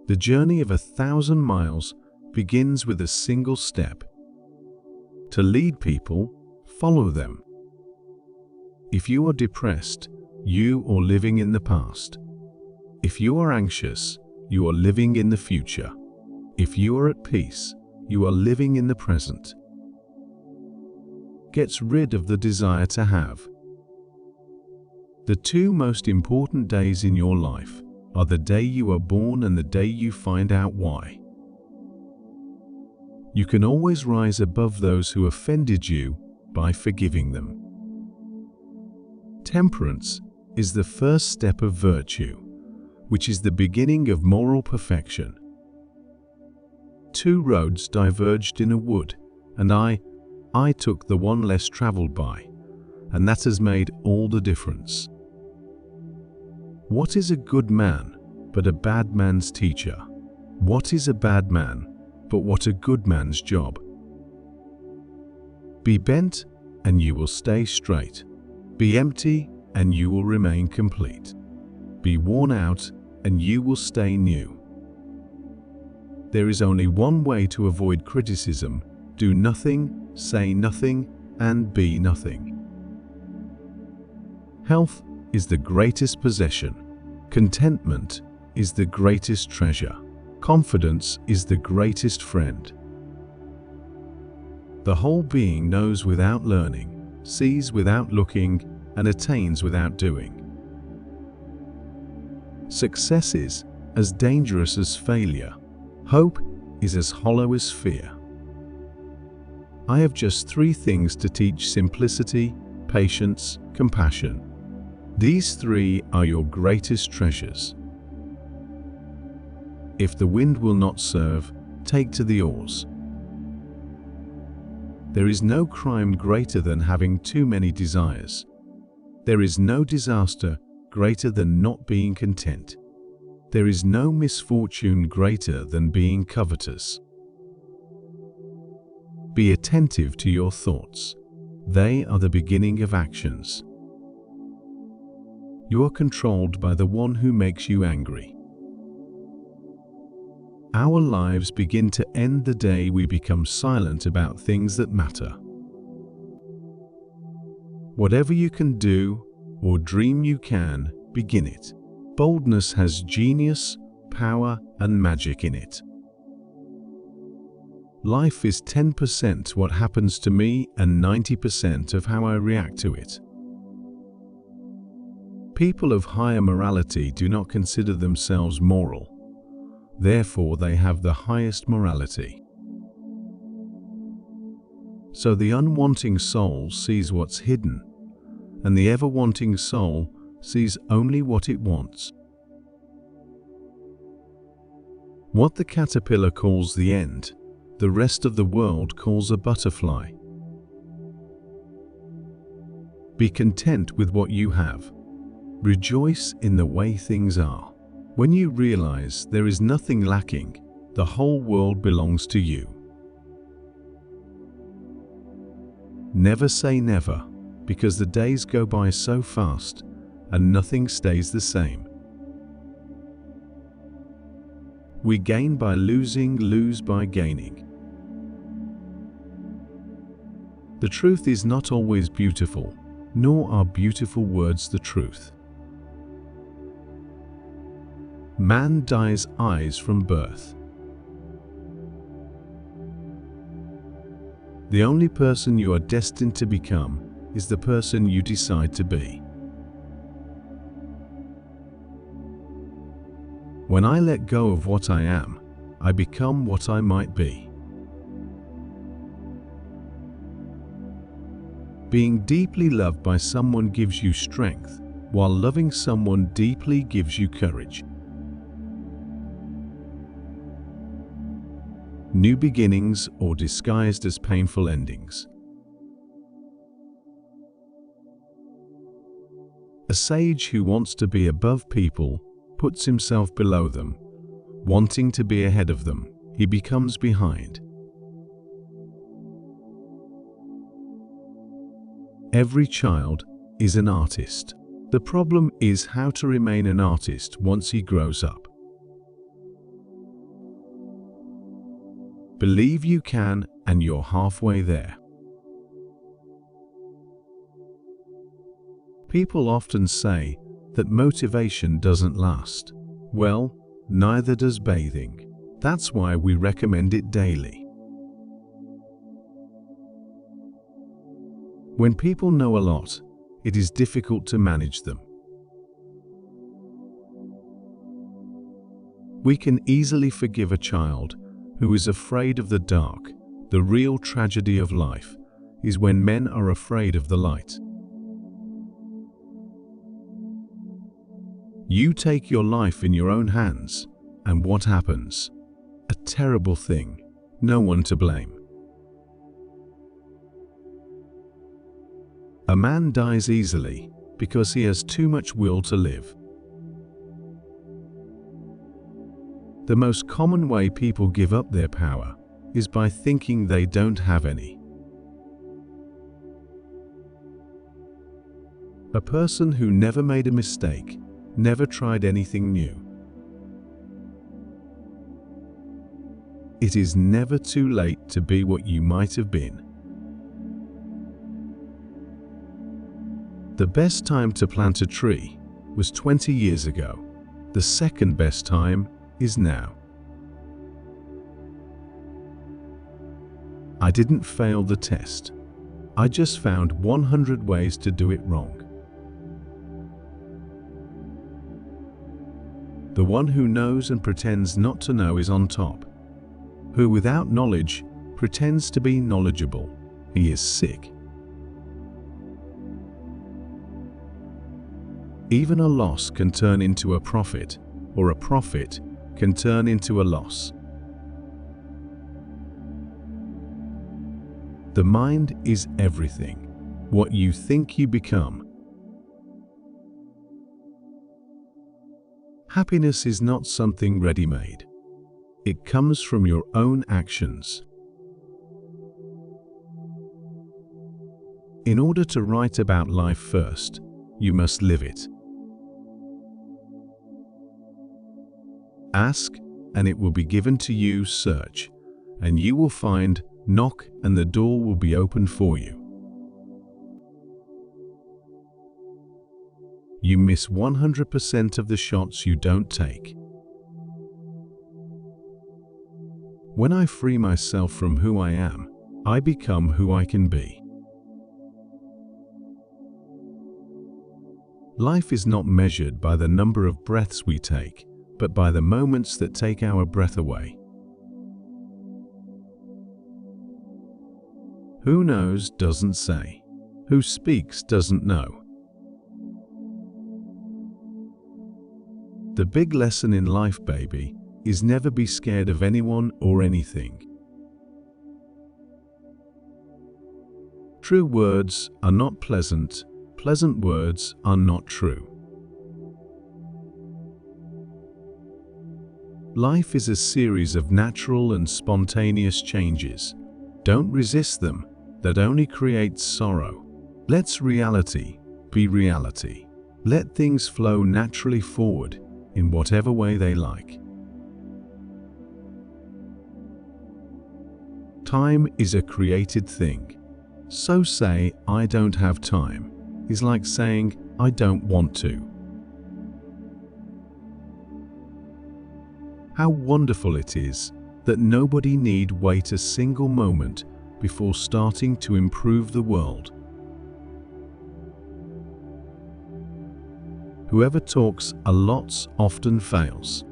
The journey of 1,000 miles begins with a single step. To lead people, follow them. If you are depressed, you are living in the past. If you are anxious, you are living in the future. If you are at peace, you are living in the present. Get rid of the desire to have. The two most important days in your life are the day you are born and the day you find out why. You can always rise above those who offended you by forgiving them. Temperance is the first step of virtue, which is the beginning of moral perfection. Two roads diverged in a wood, and I took the one less traveled by, and that has made all the difference. What is a good man but a bad man's teacher? What is a bad man but what a good man's job? Be bent and you will stay straight. Be empty and you will remain complete. Be worn out and you will stay new. There is only one way to avoid criticism: do nothing, say nothing, and be nothing. Health is the greatest possession. Contentment is the greatest treasure. Confidence is the greatest friend. The whole being knows without learning, sees without looking, and attains without doing. Success is as dangerous as failure. Hope is as hollow as fear. I have just 3 things to teach: simplicity, patience, compassion. These 3 are your greatest treasures. If the wind will not serve, take to the oars. There is no crime greater than having too many desires. There is no disaster greater than not being content. There is no misfortune greater than being covetous. Be attentive to your thoughts. They are the beginning of actions. You are controlled by the one who makes you angry. Our lives begin to end the day we become silent about things that matter. Whatever you can do or dream you can, begin it. Boldness has genius, power, and magic in it. Life is 10% what happens to me and 90% of how I react to it. People of higher morality do not consider themselves moral. Therefore, they have the highest morality. So the unwanting soul sees what's hidden, and the ever-wanting soul sees only what it wants. What the caterpillar calls the end, the rest of the world calls a butterfly. Be content with what you have. Rejoice in the way things are. When you realize there is nothing lacking, the whole world belongs to you. Never say never, because the days go by so fast and nothing stays the same. We gain by losing, lose by gaining. The truth is not always beautiful, nor are beautiful words the truth. Man dies eyes from birth. The only person you are destined to become is the person you decide to be. When I let go of what I am, I become what I might be. Being deeply loved by someone gives you strength, while loving someone deeply gives you courage. New beginnings or disguised as painful endings. A sage who wants to be above people puts himself below them. Wanting to be ahead of them, he becomes behind. Every child is an artist. The problem is how to remain an artist once he grows up. Believe you can, and you're halfway there. People often say that motivation doesn't last. Well, neither does bathing. That's why we recommend it daily. When people know a lot, it is difficult to manage them. We can easily forgive a child who is afraid of the dark. The real tragedy of life is when men are afraid of the light. You take your life in your own hands, and what happens? A terrible thing. No one to blame. A man dies easily because he has too much will to live. The most common way people give up their power is by thinking they don't have any. A person who never made a mistake never tried anything new. It is never too late to be what you might have been. The best time to plant a tree was 20 years ago. The second best time is now. I didn't fail the test. I just found 100 ways to do it wrong. The one who knows and pretends not to know is on top. Who without knowledge pretends to be knowledgeable, he is sick. Even a loss can turn into a profit, or a profit can turn into a loss. The mind is everything. What you think you become. Happiness is not something ready-made. It comes from your own actions. In order to write about life first, you must live it. Ask, and it will be given to you. Search, and you will find. Knock, and the door will be opened for you. You miss 100% of the shots you don't take. When I free myself from who I am, I become who I can be. Life is not measured by the number of breaths we take, but by the moments that take our breath away. Who knows doesn't say. Who speaks doesn't know. The big lesson in life, baby, is never be scared of anyone or anything. True words are not pleasant. Pleasant words are not true. Life is a series of natural and spontaneous changes. Don't resist them. That only creates sorrow. Let reality be reality. Let things flow naturally forward in whatever way they like. Time is a created thing. So say, I don't have time, is like saying, I don't want to. How wonderful it is that nobody need wait a single moment before starting to improve the world. Whoever talks a lot often fails.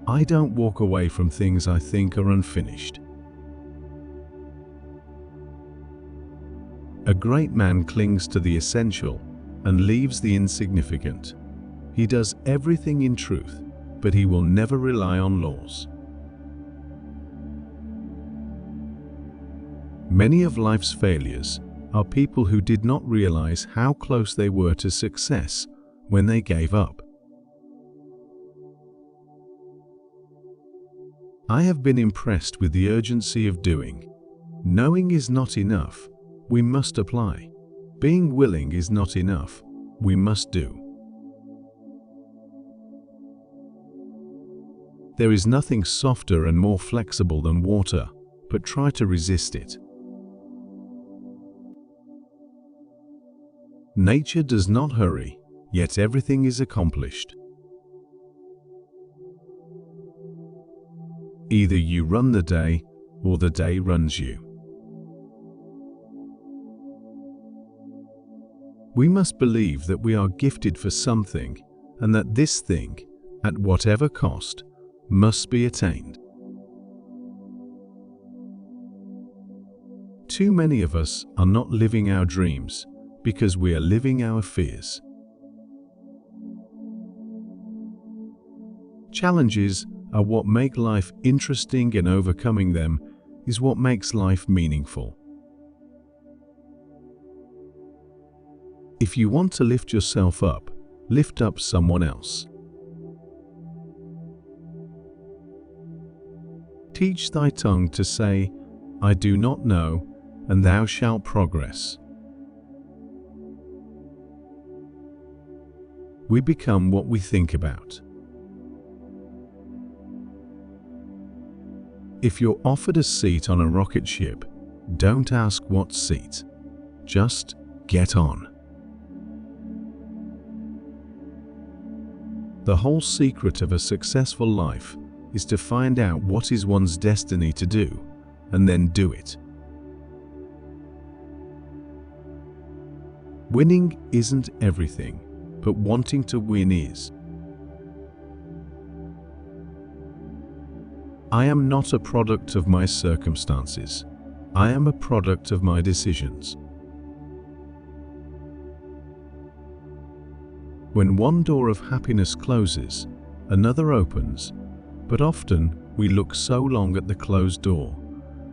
I don't walk away from things I think are unfinished. A great man clings to the essential and leaves the insignificant. He does everything in truth, but he will never rely on laws. Many of life's failures are people who did not realize how close they were to success when they gave up. I have been impressed with the urgency of doing. Knowing is not enough, we must apply. Being willing is not enough, we must do. There is nothing softer and more flexible than water, but try to resist it. Nature does not hurry, yet everything is accomplished. Either you run the day, or the day runs you. We must believe that we are gifted for something, and that this thing, at whatever cost, must be attained. Too many of us are not living our dreams because we are living our fears. Challenges are what make life interesting, and overcoming them is what makes life meaningful. If you want to lift yourself up, lift up someone else. Teach thy tongue to say, I do not know, and thou shalt progress. We become what we think about. If you're offered a seat on a rocket ship, don't ask what seat. Just get on. The whole secret of a successful life is to find out what is one's destiny to do, and then do it. Winning isn't everything, but wanting to win is. I am not a product of my circumstances. I am a product of my decisions. When one door of happiness closes, another opens, but often we look so long at the closed door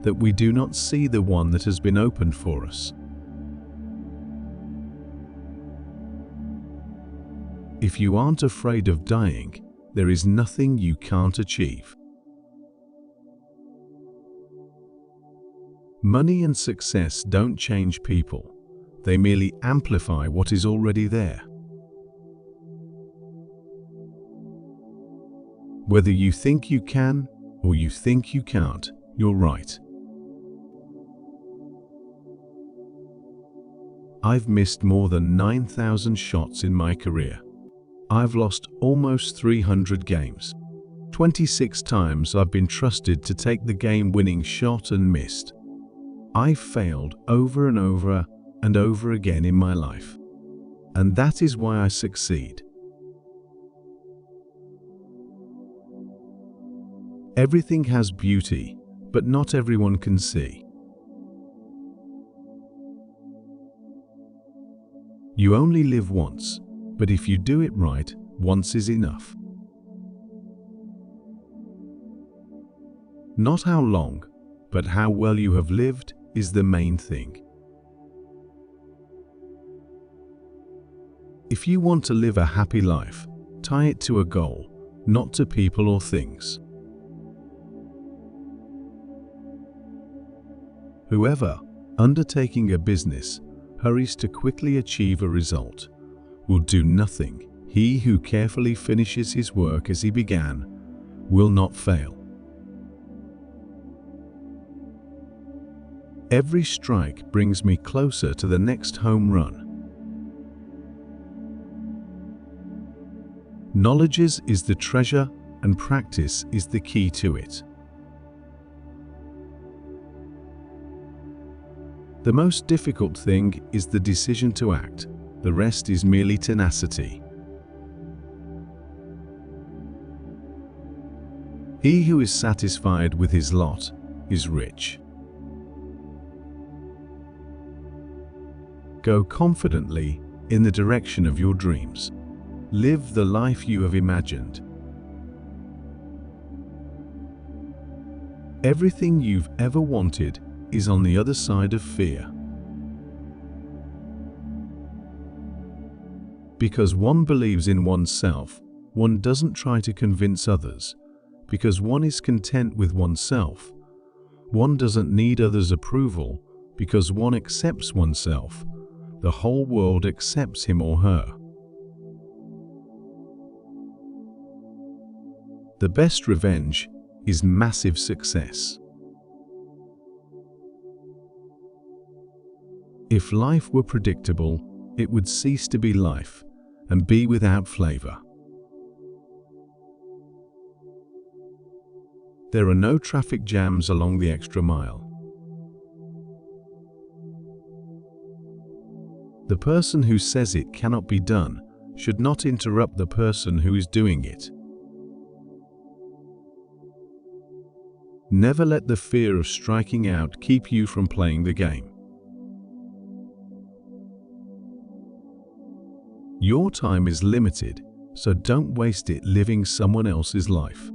that we do not see the one that has been opened for us. If you aren't afraid of dying, there is nothing you can't achieve. Money and success don't change people. They merely amplify what is already there. Whether you think you can or you think you can't, you're right. I've missed more than 9,000 shots in my career. I've lost almost 300 games. 26 times I've been trusted to take the game-winning shot and missed. I've failed over and over and over again in my life. And that is why I succeed. Everything has beauty, but not everyone can see. You only live once, but if you do it right, once is enough. Not how long, but how well you have lived is the main thing. If you want to live a happy life, tie it to a goal, not to people or things. Whoever, undertaking a business, hurries to quickly achieve a result, will do nothing. He who carefully finishes his work as he began will not fail. Every strike brings me closer to the next home run. Knowledge is the treasure, and practice is the key to it. The most difficult thing is the decision to act. The rest is merely tenacity. He who is satisfied with his lot is rich. Go confidently in the direction of your dreams. Live the life you have imagined. Everything you've ever wanted is on the other side of fear. Because one believes in oneself, one doesn't try to convince others. Because one is content with oneself, one doesn't need others' approval. Because one accepts oneself, the whole world accepts him or her. The best revenge is massive success. If life were predictable, it would cease to be life and be without flavor. There are no traffic jams along the extra mile. The person who says it cannot be done should not interrupt the person who is doing it. Never let the fear of striking out keep you from playing the game. Your time is limited, so don't waste it living someone else's life.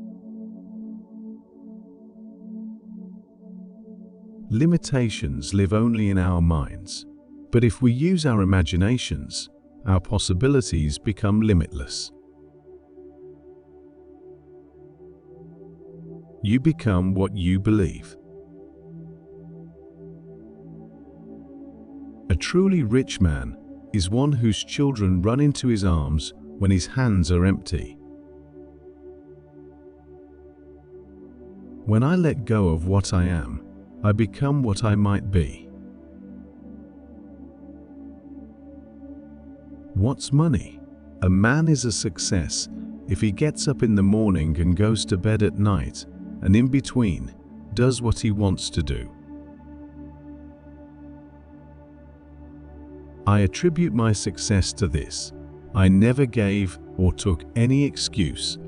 Limitations live only in our minds, but if we use our imaginations, our possibilities become limitless. You become what you believe. A truly rich man is one whose children run into his arms when his hands are empty. When I let go of what I am, I become what I might be. What's money? A man is a success if he gets up in the morning and goes to bed at night, and in between, does what he wants to do. I attribute my success to this. I never gave or took any excuse.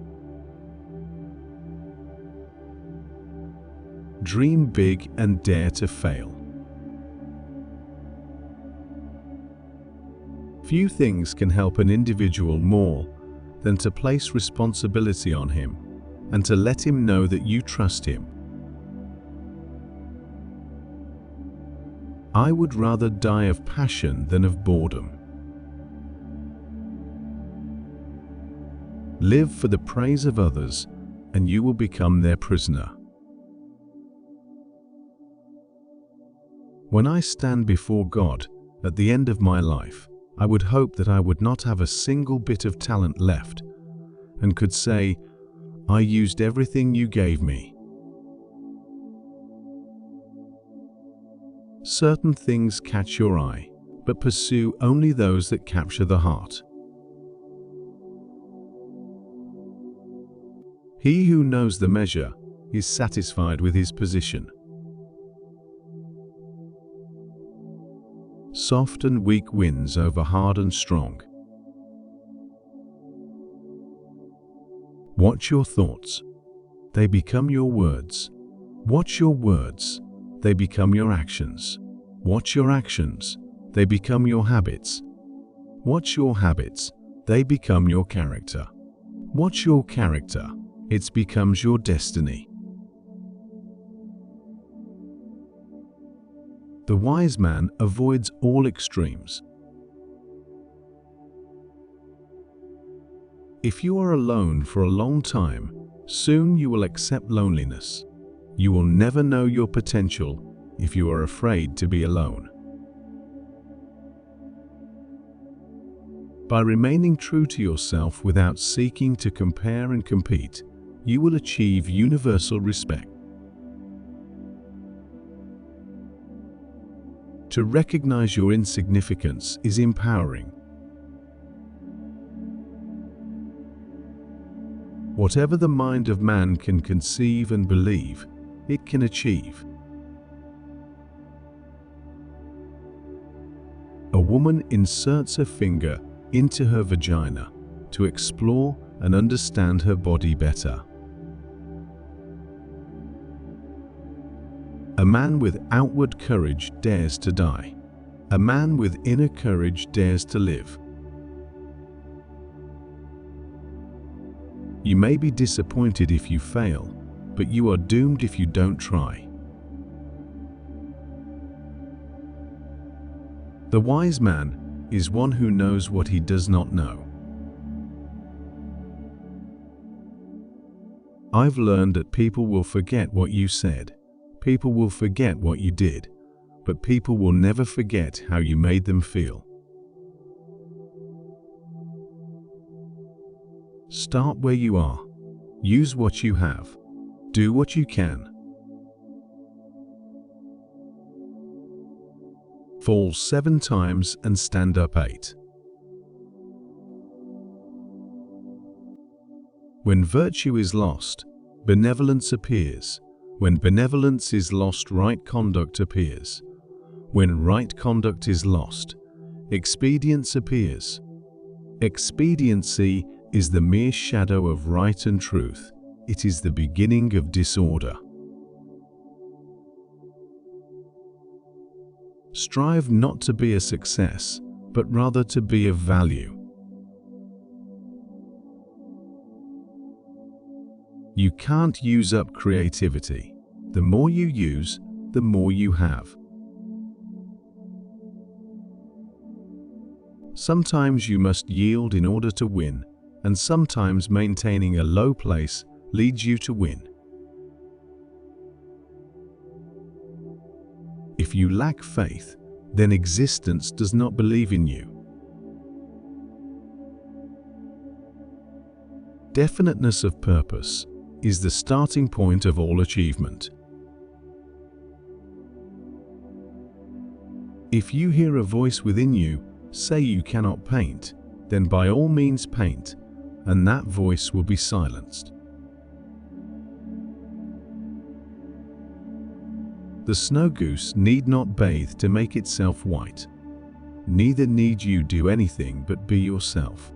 Dream big and dare to fail. Few things can help an individual more than to place responsibility on him and to let him know that you trust him. I would rather die of passion than of boredom. Live for the praise of others, and you will become their prisoner. When I stand before God at the end of my life, I would hope that I would not have a single bit of talent left and could say, I used everything you gave me. Certain things catch your eye, but pursue only those that capture the heart. He who knows the measure is satisfied with his position. Soft and weak wins over hard and strong. Watch your thoughts. They become your words. Watch your words. They become your actions. Watch your actions. They become your habits. Watch your habits. They become your character. Watch your character. It becomes your destiny. The wise man avoids all extremes. If you are alone for a long time, soon you will accept loneliness. You will never know your potential if you are afraid to be alone. By remaining true to yourself without seeking to compare and compete, you will achieve universal respect. To recognize your insignificance is empowering. Whatever the mind of man can conceive and believe, it can achieve. A woman inserts her finger into her vagina to explore and understand her body better. A man with outward courage dares to die. A man with inner courage dares to live. You may be disappointed if you fail, but you are doomed if you don't try. The wise man is one who knows what he does not know. I've learned that people will forget what you said. People will forget what you did, but people will never forget how you made them feel. Start where you are. Use what you have. Do what you can. Fall 7 times and stand up 8. When virtue is lost, benevolence appears. When benevolence is lost, right conduct appears. When right conduct is lost, expedience appears. Expediency is the mere shadow of right and truth. It is the beginning of disorder. Strive not to be a success, but rather to be of value. You can't use up creativity. The more you use, the more you have. Sometimes you must yield in order to win, and sometimes maintaining a low place leads you to win. If you lack faith, then existence does not believe in you. Definiteness of purpose is the starting point of all achievement. If you hear a voice within you say you cannot paint, then by all means paint, and that voice will be silenced. The snow goose need not bathe to make itself white. Neither need you do anything but be yourself.